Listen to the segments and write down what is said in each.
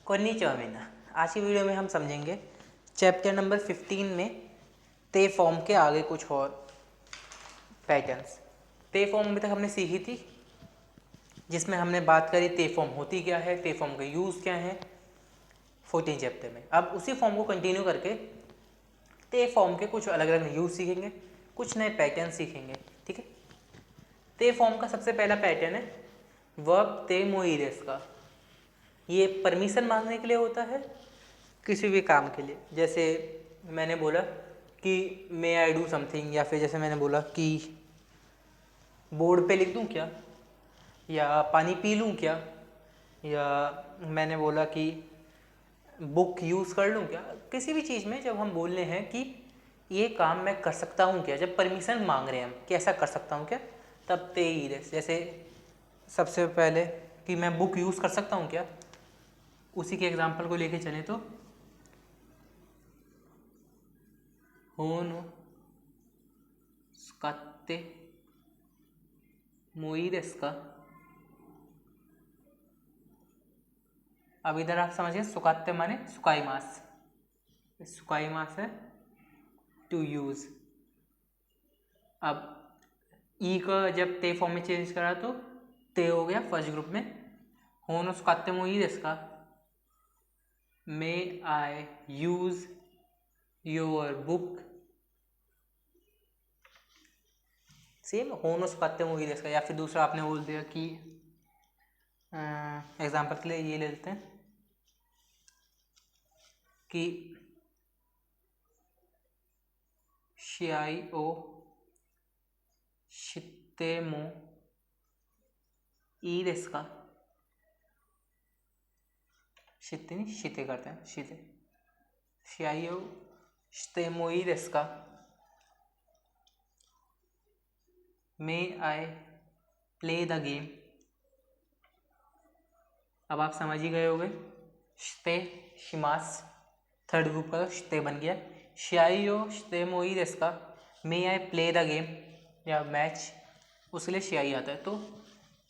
कोन्निचिवा मीना। आज की वीडियो में हम समझेंगे चैप्टर नंबर 15 में ते फॉर्म के आगे कुछ और पैटर्न्स। ते फॉर्म अभी तक हमने सीखी थी, जिसमें हमने बात करी ते फॉर्म होती क्या है, ते फॉर्म का यूज़ क्या है 14 चैप्टर में। अब उसी फॉर्म को कंटिन्यू करके ते फॉर्म के कुछ अलग अलग यूज़ सीखेंगे, कुछ नए पैटर्न सीखेंगे। ठीक है। ते फॉर्म का सबसे पहला पैटर्न है वर्ब ते मोइरेस का। ये परमिशन मांगने के लिए होता है किसी भी काम के लिए। जैसे मैंने बोला कि मे आई डू समथिंग, या फिर जैसे मैंने बोला कि बोर्ड पे लिख दूं क्या, या पानी पी लूं क्या, या मैंने बोला कि बुक यूज़ कर लूं क्या। किसी भी चीज़ में जब हम बोल रहे हैं कि ये काम मैं कर सकता हूँ क्या, जब परमिशन मांग रहे हैं हम कि ऐसा कर सकता हूँ क्या, तब ते ईरेस। जैसे सबसे पहले कि मैं बुक यूज़ कर सकता हूँ क्या, उसी के एग्जाम्पल को लेके चले तो होनो स्काते मोइरेस का। अब इधर आप समझिए, सुकाते माने सुकाई मास, सुकाई मास है टू यूज। अब ई का जब ते फॉर्म में चेंज करा तो ते हो गया फर्स्ट ग्रुप में। होनो सुकाते मोइरेस का, मे आई यूज योर बुक। सेम होनो सुकाते मोइरेस का। या फिर दूसरा आपने बोल दिया कि एग्जाम्पल के लिए ये ले लेते हैं कि शियाई ओ शितेमो ई देस का। शिते नहीं, शिते करते हैं, शिते। शियाई ओ शितेमो ई देस का, मे आई प्ले द गेम। अब आप समझ ही गए होंगे, शिते शिमास थर्ड ग्रुप का शिते बन गया। शियाई ओ शितेमो ई देस का, मे आई प्ले द गेम या मैच, उसके लिए शियाई आता है। तो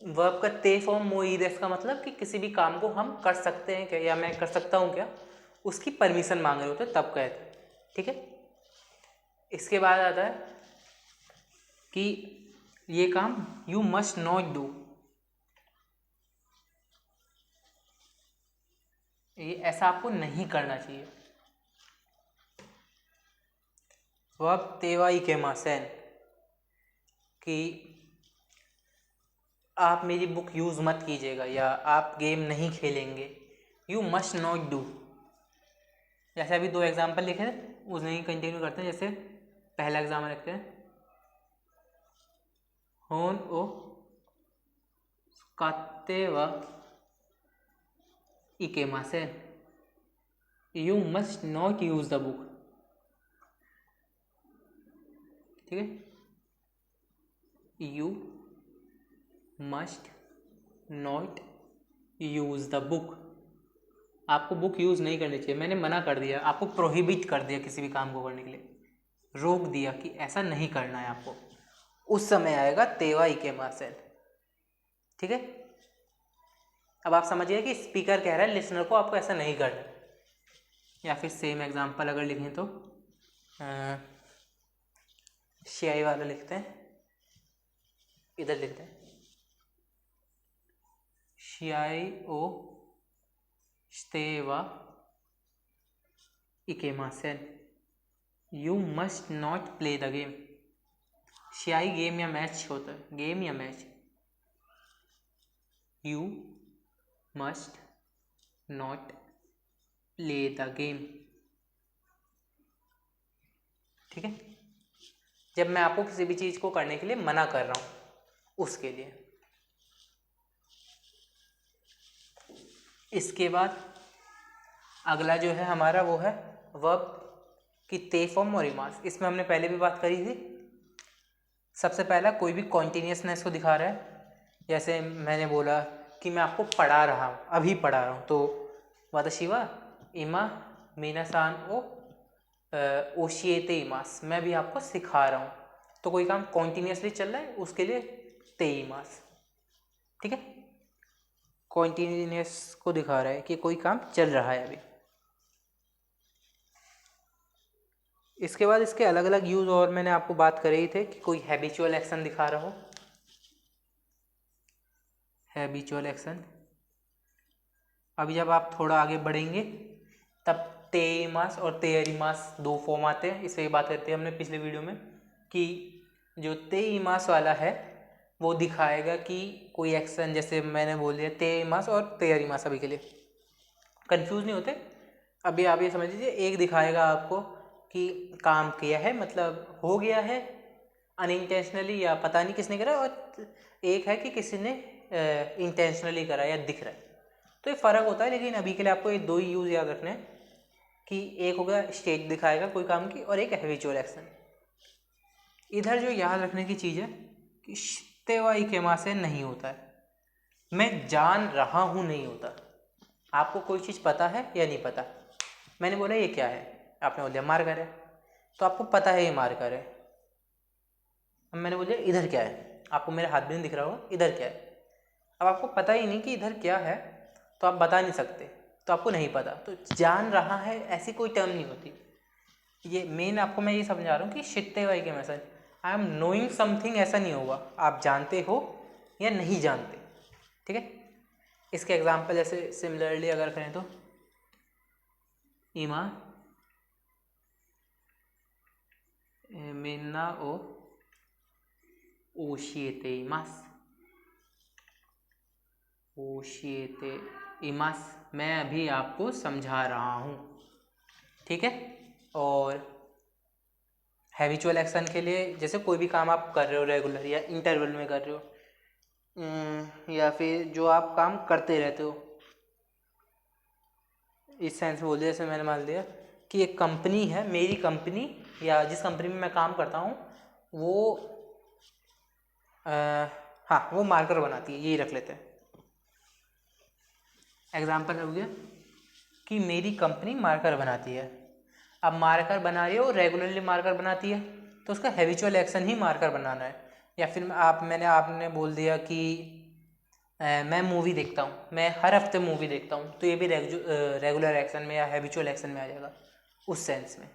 वर्ब का ते फॉर्म मोइरेस का मतलब कि किसी भी काम को हम कर सकते हैं क्या, या मैं कर सकता हूँ क्या, उसकी परमिशन मांग रहे होते हैं तब कहते हैं। ठीक है। इसके बाद आता है कि ये काम यू मस्ट नॉट डू, ये ऐसा आपको नहीं करना चाहिए। वर्ब तेवाई के मासेन, कि आप मेरी बुक यूज़ मत कीजिएगा, या आप गेम नहीं खेलेंगे। You must not do. जैसे अभी दो एग्जाम्पल लिखे थे, उसमें ही कंटिन्यू करते हैं। जैसे पहला एग्जाम्पल लिखते हैं, होन ओ काते व इकेमासेन, you must not use the book. ठीक है। You must not use the book, आपको बुक यूज नहीं करनी चाहिए। मैंने मना कर दिया, आपको प्रोहिबिट कर दिया किसी भी काम को करने के लिए, रोक दिया कि ऐसा नहीं करना है आपको। उस समय आएगा तेवा इके मासेन। ठीक है। अब आप समझिए कि स्पीकर कह रहा है लिसनर को आपको ऐसा नहीं करना। या फिर सेम एग्जांपल अगर लिखें तो शियाई वाला लिखते हैं, इधर लिखते हैं शियाई ओ स्तेवा इकेमासेन, you must not play the game. शियाई गेम या मैच होता है, गेम या match. You must not play the game. ठीक है। जब मैं आपको किसी भी चीज़ को करने के लिए मना कर रहा हूँ उसके लिए। इसके बाद अगला जो है हमारा वो है वर्ब की ते फॉर्म और इमास। इसमें हमने पहले भी बात करी थी। सबसे पहला कोई भी कॉन्टीन्यूसनेस को दिखा रहा है। जैसे मैंने बोला कि मैं आपको पढ़ा रहा हूँ, अभी पढ़ा रहा हूँ, तो वाताशिवा इमा मीनासान ओ ओशिएते इमास, मैं भी आपको सिखा रहा हूँ। तो कोई काम कॉन्टीन्यूसली चल रहा है, उसके लिए ते इमास। ठीक है। कॉन्टिन्यूस को दिखा रहा है कि कोई काम चल रहा है अभी। इसके बाद इसके अलग अलग यूज़ और मैंने आपको बात करे ही थे कि कोई हैबिचुअल एक्शन दिखा रहा हो, हैबिचुअल एक्शन। अभी जब आप थोड़ा आगे बढ़ेंगे तब तेइमास और तेयरिमास दो फॉर्म आते हैं, इस पर बात करते हैं हमने पिछले वीडियो में कि जो तेइमास वाला है वो दिखाएगा कि कोई एक्शन, जैसे मैंने बोल दिया तेइमास और तेयरिमास, अभी के लिए कंफ्यूज नहीं होते। अभी आप ये समझ लीजिए, एक दिखाएगा आपको कि काम किया है मतलब हो गया है अनइंटेंशनली या पता नहीं किसने करा, और एक है कि किसी ने इंटेंशनली करा या दिख रहा है। तो ये फ़र्क होता है, लेकिन अभी के लिए आपको ये दो ही यूज़ याद रखने हैं कि एक होगा स्टेट दिखाएगा कोई काम की और एक हैबिचुअल एक्शन। इधर जो याद रखने की चीज़ है कि शित्तेवाई केमा से नहीं होता है, मैं जान रहा हूँ नहीं होता। आपको कोई चीज़ पता है या नहीं पता, मैंने बोला ये क्या है, आपने बोला मार्कर है, तो आपको पता है ये मार्कर है। अब मैंने बोला इधर क्या है, आपको मेरा हाथ भी नहीं दिख रहा होगा, इधर क्या है। अब आपको पता ही नहीं कि इधर क्या है तो आप बता नहीं सकते, तो आपको नहीं पता। तो जान रहा है ऐसी कोई टर्म नहीं होती। ये मेन आपको मैं ये समझा रहा हूँ कि शित्तेवाई के message, I am knowing something ऐसा नहीं होगा, आप जानते हो या नहीं जानते। ठीक है, इसके एग्जाम्पल जैसे सिमिलरली अगर करें तो इमा मिन्ना ओ ओशिएते इमास, ओशिएते इमास, मैं अभी आपको समझा रहा हूँ। ठीक है, और हैबिचुअल एक्शन के लिए जैसे कोई भी काम आप कर रहे हो रेगुलर या इंटरवल में कर रहे हो, या फिर जो आप काम करते रहते हो, इस सेंस में बोल दिया, जैसे मैंने मान लिया कि एक कंपनी है, मेरी कंपनी या जिस कंपनी में मैं काम करता हूँ वो हाँ वो मार्कर बनाती है, यही रख लेते हैं। एग्जाम्पल हो गया कि मेरी कंपनी मार्कर बनाती है। अब मार्कर बना रही है और रेगुलरली मार्कर बनाती है, तो उसका हैबिचुअल एक्शन ही मार्कर बनाना है। या फिर आपने बोल दिया कि मैं मूवी देखता हूँ, मैं हर हफ्ते मूवी देखता हूँ, तो ये भी रेगुलर एक्शन में या हैबिचुअल एक्शन में आ जाएगा उस सेंस में।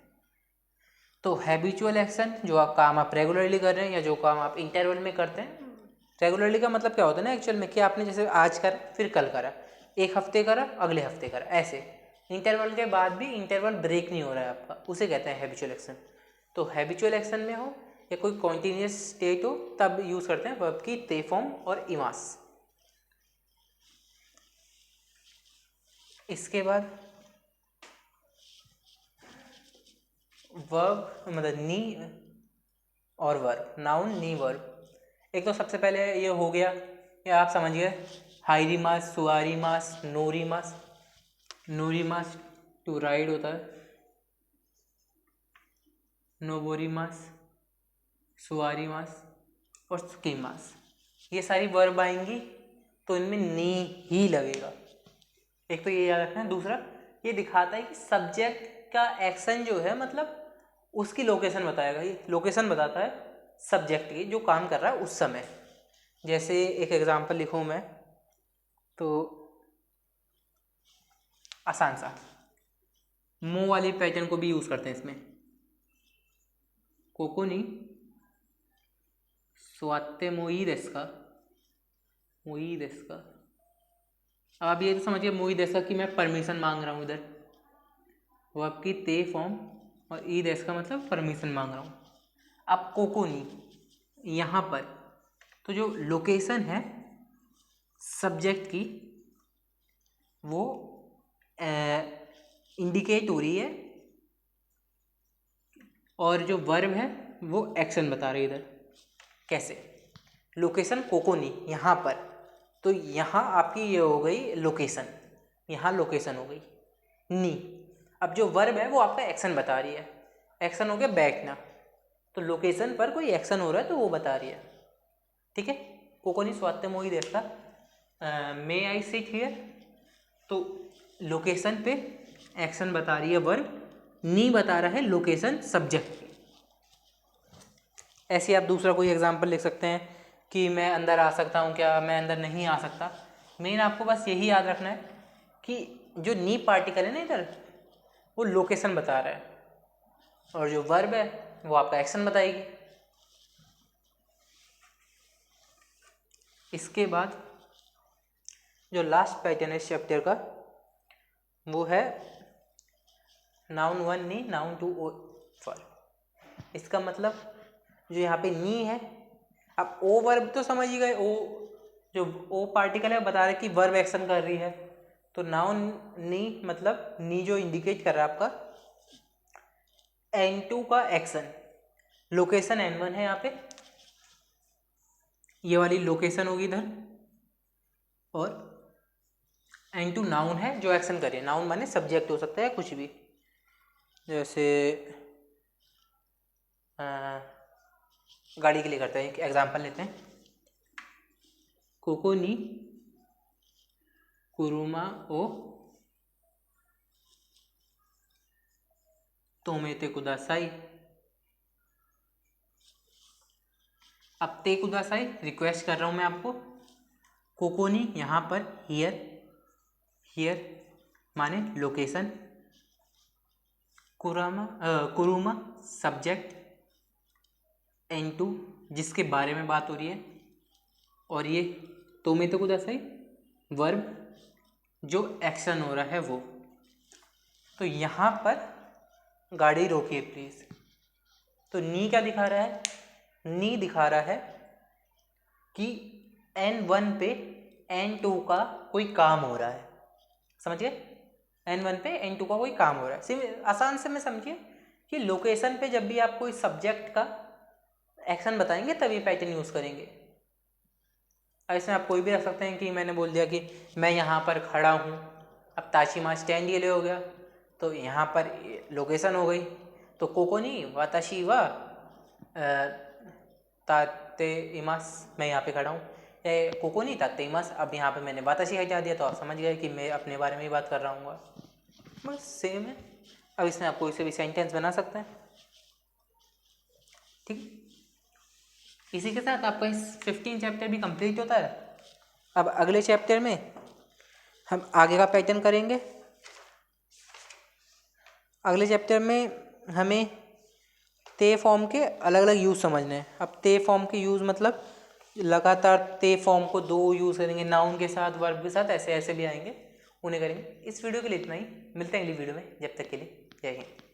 तो हैबिचुअल एक्शन जो काम आप रेगुलरली कर रहे हैं या जो काम आप इंटरवल में करते हैं। रेगुलरली का मतलब क्या होता है ना एक्चुअल में, कि आपने जैसे आज करा फिर कल करा, एक हफ्ते करा अगले हफ्ते करा, ऐसे इंटरवल के बाद भी इंटरवल ब्रेक नहीं हो रहा है आपका, उसे कहते हैं हैबिचुअल एक्शन। तो हैबिचुअल एक्शन में हो या कोई कॉन्टीन्यूस स्टेट हो तब यूज़ करते हैं वर्ब की ते फॉर्म और इमास। इसके बाद वर्ब मतलब नी और वर्ब, नाउन नी वर्ब। एक तो सबसे पहले ये हो गया, या आप समझिए हाइरी मास, सुआरी मास, नोरी मास। नोरी मास टू राइड होता है, नोबोरी मास, सुआरी मास और सुकी मास। ये सारी वर्ब आएंगी तो इनमें नी ही लगेगा। एक तो ये याद रखना है। दूसरा ये दिखाता है कि सब्जेक्ट का एक्शन जो है मतलब उसकी लोकेशन बताएगा, ये लोकेशन बताता है सब्जेक्ट की जो काम कर रहा है उस समय। जैसे एक एग्जांपल लिखूं मैं तो आसान सा, मो वाली पैटर्न को भी यूज़ करते हैं इसमें। कोको नी स्वात्ते मोई देस्का, मोई देस्का। अब आप ये तो समझिए मोई देस्का कि मैं परमिशन मांग रहा हूँ इधर, वो आपकी ते फॉर्म, और ई देश का मतलब परमिशन मांग रहा हूँ। अब कोकोनी यहाँ पर तो जो लोकेशन है सब्जेक्ट की वो इंडिकेट हो रही है, और जो वर्ब है वो एक्शन बता रही है। इधर कैसे, लोकेशन कोकोनी यहाँ पर, तो यहाँ आपकी ये हो गई लोकेशन, यहाँ लोकेशन हो गई नी। अब जो वर्ब है वो आपका एक्शन बता रही है, एक्शन हो गया बैठना, तो लोकेशन पर कोई एक्शन हो रहा है तो वो बता रही है। ठीक है, कोकोनी स्वात्य मोही देखता मे आई सिट हियर, तो लोकेशन पे एक्शन बता रही है वर्ब, नी बता रहा है लोकेशन सब्जेक्ट की। ऐसे आप दूसरा कोई एग्जांपल लिख सकते हैं कि मैं अंदर आ सकता हूँ क्या, मैं अंदर नहीं आ सकता, मेन आपको बस यही याद रखना है कि जो नी पार्टिकल है ना इधर, वो लोकेशन बता रहा है, और जो वर्ब है वो आपका एक्शन बताएगी। इसके बाद जो लास्ट पैटर्न है इस चैप्टर का वो है नाउन 1 नी नाउन 2 ओ फॉर। इसका मतलब जो यहाँ पे नी है, अब ओ वर्ब तो समझ ही गए, ओ जो ओ पार्टिकल है बता रहे कि वर्ब एक्शन कर रही है, तो नाउन नी मतलब नी जो इंडिकेट कर रहा है आपका N2 का एक्शन। लोकेशन N1 है यहाँ पे, ये वाली लोकेशन होगी इधर, और N2 नाउन है जो एक्शन कर रही है। नाउन माने सब्जेक्ट हो सकता है कुछ भी, जैसे गाड़ी के लिए करते हैं, एक एग्जांपल लेते हैं, कोको नी कुरुमा ओ तोमेते कुदासाई। अब ते कुदासाई रिक्वेस्ट कर रहा हूं मैं आपको, कोकोनी यहाँ पर हियर, हियर माने लोकेशन, कुरुमा सब्जेक्ट, N2 जिसके बारे में बात हो रही है, और ये तोमेते कुदासाई वर्ब जो एक्शन हो रहा है वो। तो यहाँ पर गाड़ी रोकिए प्लीज। तो नी क्या दिखा रहा है, नी दिखा रहा है कि N1 पे N2 का कोई काम हो रहा है, समझिए, N1 पे N2 का कोई काम हो रहा है। आसान से में समझिए कि लोकेशन पे जब भी आप कोई सब्जेक्ट का एक्शन बताएंगे तभी पैटर्न यूज करेंगे। ऐसे आप कोई भी रख सकते हैं कि मैंने बोल दिया कि मैं यहाँ पर खड़ा हूँ, अब ताशिमा स्टैंड ये ले हो गया, तो यहाँ पर लोकेशन हो गई। तो कोकोनी वाताशी वा ताते इमास, मैं यहाँ पे खड़ा हूँ, कोकोनी ताते इमास, अब यहाँ पे मैंने वाताशी हटा दिया तो आप समझ गए कि मैं अपने बारे में ही बात कर रहा हूँ, बस सेम है। अब इसमें आप कोई से भी सेंटेंस बना सकते हैं, ठीक। इसी के साथ आपका इस 15 चैप्टर भी कंप्लीट होता है। अब अगले चैप्टर में हम आगे का पैटर्न करेंगे। अगले चैप्टर में हमें ते फॉर्म के अलग अलग यूज़ समझने हैं। अब ते फॉर्म के यूज़ मतलब लगातार ते फॉर्म को दो यूज़ करेंगे, नाउन के साथ वर्ब के साथ, ऐसे ऐसे भी आएंगे, उन्हें करेंगे। इस वीडियो के लिए इतना ही, मिलते हैं अगली वीडियो में, जब तक के लिए जय हिंद।